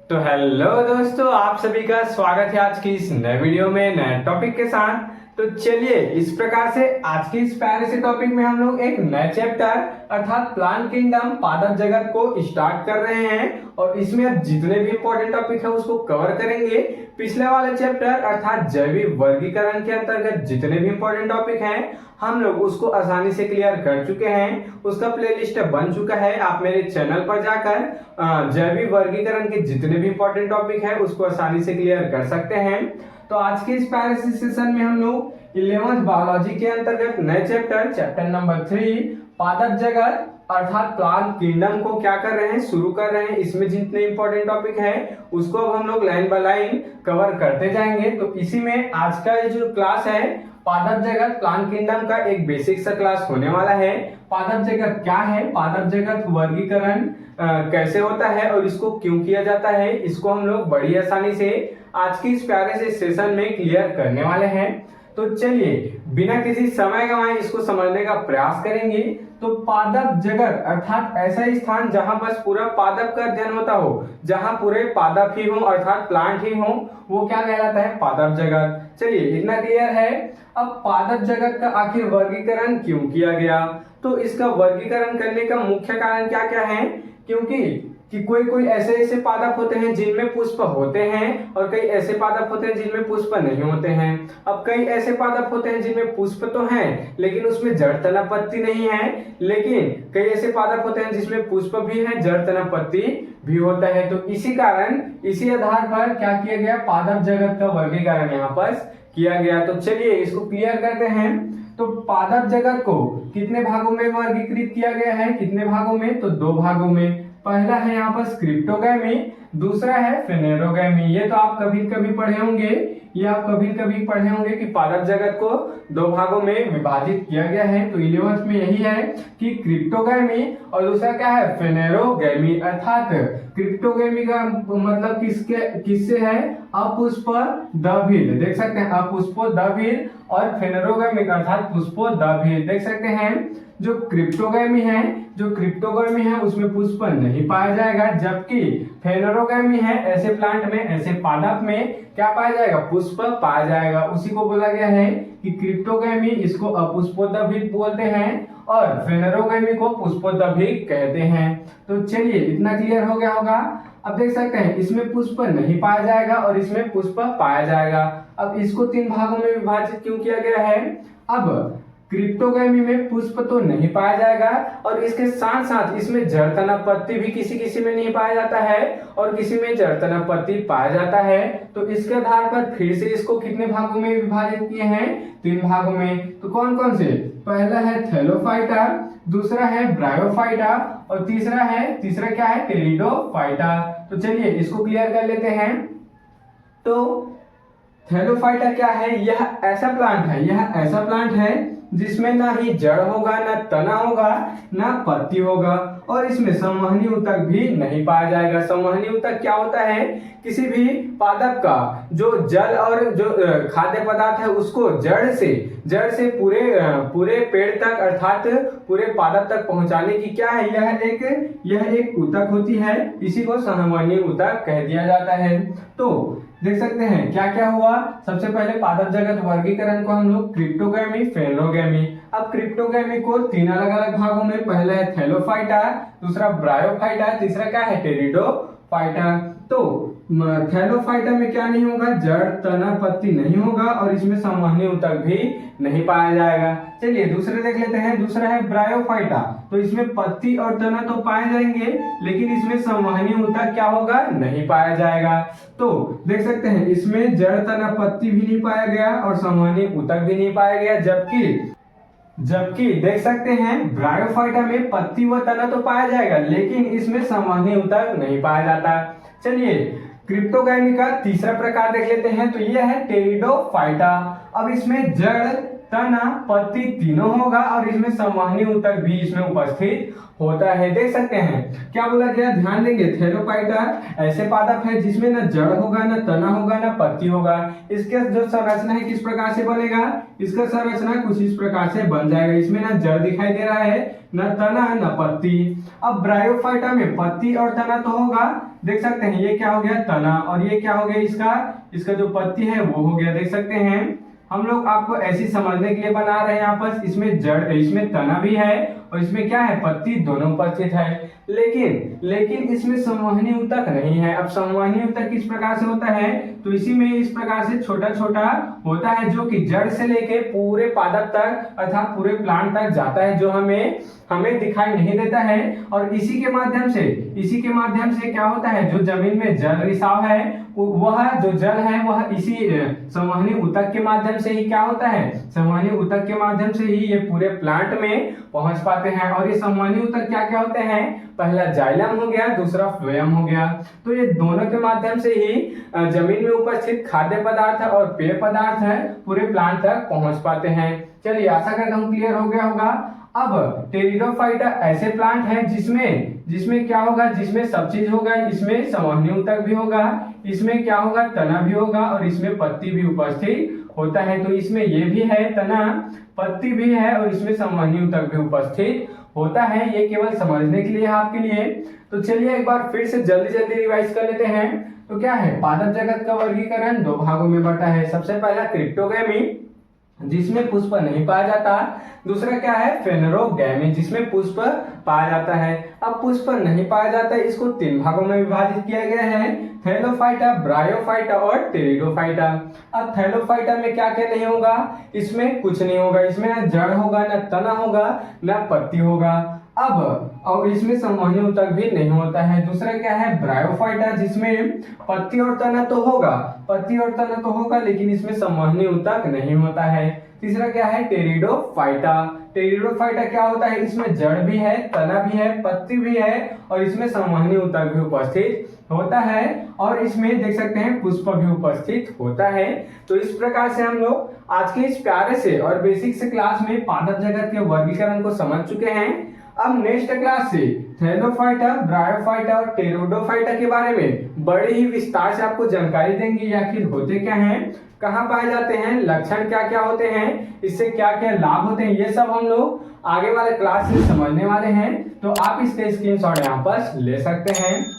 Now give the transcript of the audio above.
तो हेलो दोस्तों, आप सभी का स्वागत है आज की इस नए वीडियो में नए टॉपिक के साथ। तो चलिए इस प्रकार से आज की इस प्यारे से टॉपिक में हम लोग एक नए चैप्टर अर्थात प्लांट किंगडम पादप जगत को स्टार्ट कर रहे हैं और इसमें अब जितने भी इंपॉर्टेंट टॉपिक है उसको कवर करेंगे। पिछले वाले चैप्टर अर्थात जैविक वर्गीकरण के अंतर्गत जितने भी इंपॉर्टेंट टॉपिक हैं हम लोग उसको आसानी से क्लियर कर चुके हैं। उसका प्लेलिस्ट बन चुका है, आप मेरे चैनल पर जाकर जैविक वर्गीकरण के जितने भी इंपॉर्टेंट टॉपिक है उसको आसानी से क्लियर कर सकते हैं। तो आज के इस प्यारे सेशन में हम लोग 11th बायोलॉजी के अंतर्गत नए चैप्टर नंबर 3 पादप जगत अर्थात प्लांट किंगडम को क्या कर रहे हैं, शुरू कर रहे हैं। इसमें जितने इंपॉर्टेंट टॉपिक है उसको अब हम लोग लाइन बाय लाइन कवर करते जाएंगे। तो इसी में आज का ये जो क्लास है पादप जगत प्लांट किंगडम का एक बेसिक सा क्लास होने वाला है। पादप जगत क्या है, पादप जगत वर्गीकरण कैसे होता है और इसको क्यों किया जाता है, इसको हम लोग बड़ी आसानी से आज की इस प्यारे से सेशन में क्लियर करने वाले हैं। तो चलिए बिना किसी समय गंवाए इसको समझने का प्रयास करेंगे। तो पादप जगत अर्थात ऐसा स्थान जहां बस पूरा पादप का अध्ययन होता हो, जहां पूरे पादप ही हो अर्थात प्लांट ही हो, वो क्या कहलाता है, पादप जगत। चलिए इतना क्लियर है। अब पादप जगत का आखिर वर्गीकरण क्यों किया गया, तो इसका वर्गीकरण करने का मुख्य कारण क्या क्या है, क्योंकि कोई ऐसे ऐसे पादप होते हैं जिनमें पुष्प होते हैं और कई ऐसे पादप होते हैं जिनमें पुष्प नहीं होते हैं। अब कई ऐसे पादप होते हैं जिनमें पुष्प तो हैं लेकिन उसमें जड़ तना पत्ती नहीं है, लेकिन कई ऐसे पादप होते हैं जिसमें पुष्प भी है जड़ तना पत्ती भी होता है। तो इसी कारण इसी आधार पर क्या किया गया, पादप जगत का वर्गीकरण यहाँ पर किया गया। तो चलिए इसको क्लियर करते हैं। तो पादप जगत को कितने भागों में वर्गीकृत किया गया है, कितने भागों में, तो 2 भागों में। पहला है यहाँ पर क्रिप्टोगैमी, दूसरा है फेनेरोगैमी। ये तो आप कभी कभी पढ़े होंगे, ये आप कभी कभी पढ़े होंगे कि पादप जगत को 2 भागों में विभाजित किया गया है। तो 11th में यही है कि क्रिप्टोगैमी और दूसरा क्या है, फेनेरोगैमी। अर्थात क्रिप्टोगैमी का मतलब किससे है, अपुष्पदभिल, देख सकते हैं अपुष्पदभिल, और फेनेरोगैमी अर्थात पुष्पोदभिल, देख सकते हैं। जो क्रिप्टोगैमी है उसमें पुष्प नहीं पाया जाएगा, जबकि फेनेरोगैमी है ऐसे प्लांट में ऐसे पादप में क्या पाया जाएगा, पुष्प पाया जाएगा। उसी को बोला गया है कि क्रिप्टोगैमी इसको अपुष्पोदभिक बोलते हैं और फेनेरोगैमी को पुष्पोदभिक कहते हैं। तो चलिए इतना क्लियर हो गया होगा। अब देख सकते हैं इसमें पुष्प नहीं पाया जाएगा और इसमें पुष्प पाया जाएगा। अब इसको 3 भागों में विभाजित क्यों किया गया है, अब क्रिप्टोगैमी में पुष्प तो नहीं पाया जाएगा और इसके साथ साथ इसमें जड़ तना पत्ती भी किसी में नहीं पाया जाता है और किसी में जड़ तना पत्ती पाया जाता है। तो इसके आधार पर फिर से इसको कितने भागों में विभाजित किए हैं, 3 भागों में। तो कौन कौन से, पहला है थैलोफाइटा, दूसरा है ब्रायोफाइटा और तीसरा क्या है, टेरिडोफाइटा। तो चलिए इसको क्लियर कर लेते हैं। तो थैलोफाइटा क्या है, यह ऐसा प्लांट है जिसमें ना ही जड़ होगा, ना तना होगा, ना पत्ती होगा और इसमें संवहनी ऊतक भी नहीं पाया जाएगा। संवहनी ऊतक क्या होता है, किसी भी पादप का जो जल और जो खाद्य पदार्थ है उसको जड़ से पूरे पेड़ तक अर्थात पूरे पादप तक पहुंचाने की क्या है, यह एक ऊतक होती है, इसी को संवहनी ऊतक कह दिया जाता है। तो देख सकते हैं क्या क्या हुआ। सबसे पहले पादप जगत वर्गीकरण को हम लोग क्रिप्टोगैमी, फेनेरोगैमी। अब क्रिप्टोगैमी को 3 अलग अलग भागों में, पहला है थैलोफाइटा, दूसरा ब्रायोफाइटा, तीसरा क्या है, टेरिडोफाइटा। तो थैलोफाइटा में क्या नहीं होगा, जड़ तना पत्ती नहीं होगा और इसमें संवहनी ऊतक भी नहीं पाया जाएगा। चलिए दूसरे देख लेते हैं, दूसरा है ब्रायोफाइटा। तो इसमें पत्ती और तना तो पाए जाएंगे लेकिन इसमें संवहनी ऊतक क्या होगा, नहीं पाया जाएगा। तो देख सकते हैं इसमें जड़ तना पत्ती भी नहीं पाया गया और संवहनी ऊतक भी नहीं पाया गया, जबकि देख सकते हैं ब्रायोफाइटा में पत्ती व तना तो पाया जाएगा लेकिन इसमें संवहनी ऊतक नहीं पाया जाता। चलिए क्रिप्टोगैमी का तीसरा प्रकार देख लेते हैं। तो यह है टेरिडोफाइटा। अब इसमें जड़ तना पत्ती तीनों होगा और इसमें संवहनी ऊतक भी इसमें उपस्थित होता है। देख सकते हैं क्या बोला गया, ध्यान देंगे। थैलोफाइटा ऐसे पादप है जिसमें न जड़ होगा, न तना होगा, न पत्ती होगा। इसके जो संरचना है किस प्रकार से बनेगा, इसका संरचना कुछ इस प्रकार से बन जाएगा। इसमें न जड़ दिखाई दे रहा है, न तना, न पत्ती। अब ब्रायोफाइटा में पत्ती और तना तो होगा देख सकते हैं ये क्या हो गया तना, और ये क्या हो गया इसका जो पत्ती है वो हो गया। देख सकते हैं हम लोग आपको ऐसी समझने के लिए बना रहे हैं यहाँ पर, इसमें जड़, इसमें तना भी है और इसमें क्या है पत्ती दोनों उपस्थित है। लेकिन इसमें संवहनी ऊतक नहीं है। अब संवहनी ऊतक किस प्रकार से होता है, तो इसी में इस प्रकार से छोटा छोटा होता है जो कि जड़ से लेके पूरे पादप तक अर्थात पूरे प्लांट तक जाता है, जो हमें दिखाई नहीं देता है। और इसी के माध्यम से क्या होता है, जो जमीन में जल रिसाव है वह जो जल है वह इसी संवहनी ऊतक के माध्यम से ही क्या होता है, संवहनी ऊतक के माध्यम से ही ये पूरे प्लांट में पहुंच पाते हैं। और ये संवहनी ऊतक क्या क्या होते हैं, पहला जाइलम हो गया, दूसरा फ्लोएम हो गया। तो ये दोनों के माध्यम से ही जमीन में उपस्थित खाद्य पदार्थ और पेय पदार्थ है पूरे प्लांट तक पहुंच पाते हैं। चलिए आशा करता हूं क्लियर हो गया होगा। अब टेरिडोफाइटा ऐसे प्लांट है जिसमें क्या होगा, जिसमें सब चीज होगा, इसमें संवहनी ऊतक भी होगा, इसमें क्या होगा तना भी होगा और इसमें पत्ती भी उपस्थित होता है। तो इसमें ये भी है तना, पत्ती भी है और इसमें संवहनी ऊतक भी उपस्थित होता है। ये केवल समझने के लिए है आपके लिए। तो चलिए एक बार फिर से जल्दी रिवाइज कर लेते हैं। तो क्या है, पादप जगत का वर्गीकरण दो भागों में बटा है। सबसे पहला क्रिप्टोगैमी जिसमें पुष्प नहीं पाया जाता, दूसरा क्या है फेनेरोगैमी जिसमें पुष्प पाया जाता है। अब पुष्प नहीं पाया जाता है, इसको तीन भागों में विभाजित किया गया है, थैलोफाइटा, ब्रायोफाइटा और टेरिडोफाइटा। अब थैलोफाइटा में क्या क्या नहीं होगा, इसमें कुछ नहीं होगा, इसमें ना जड़ होगा, ना तना होगा, ना पत्ती होगा। अब और इसमें संवहनी ऊतक भी नहीं होता है। दूसरा क्या है ब्रायोफाइटा जिसमें पत्ती और तना तो होगा, लेकिन इसमें संवहनी ऊतक नहीं होता है। तीसरा क्या है टेरिडोफाइटा क्या होता है, इसमें जड़ भी है, तना भी है, पत्ती भी है और इसमें संवहनी ऊतक भी उपस्थित होता है और इसमें देख सकते हैं पुष्प भी उपस्थित होता है। तो इस प्रकार से हम लोग आज के इस प्यारे से और बेसिक से क्लास में पादप जगत के वर्गीकरण को समझ चुके हैं। अब नेक्स्ट क्लास से थैलोफाइटा, ब्रायोफाइटा और टेरिडोफाइटा के बारे में बड़े ही विस्तार से आपको जानकारी देंगे। आखिर होते क्या हैं, कहाँ पाए जाते हैं, लक्षण क्या क्या होते हैं, इससे क्या क्या लाभ होते हैं, ये सब हम लोग आगे वाले क्लास में समझने वाले हैं। तो आप इसके स्क्रीनशॉट यहाँ पर ले सकते हैं।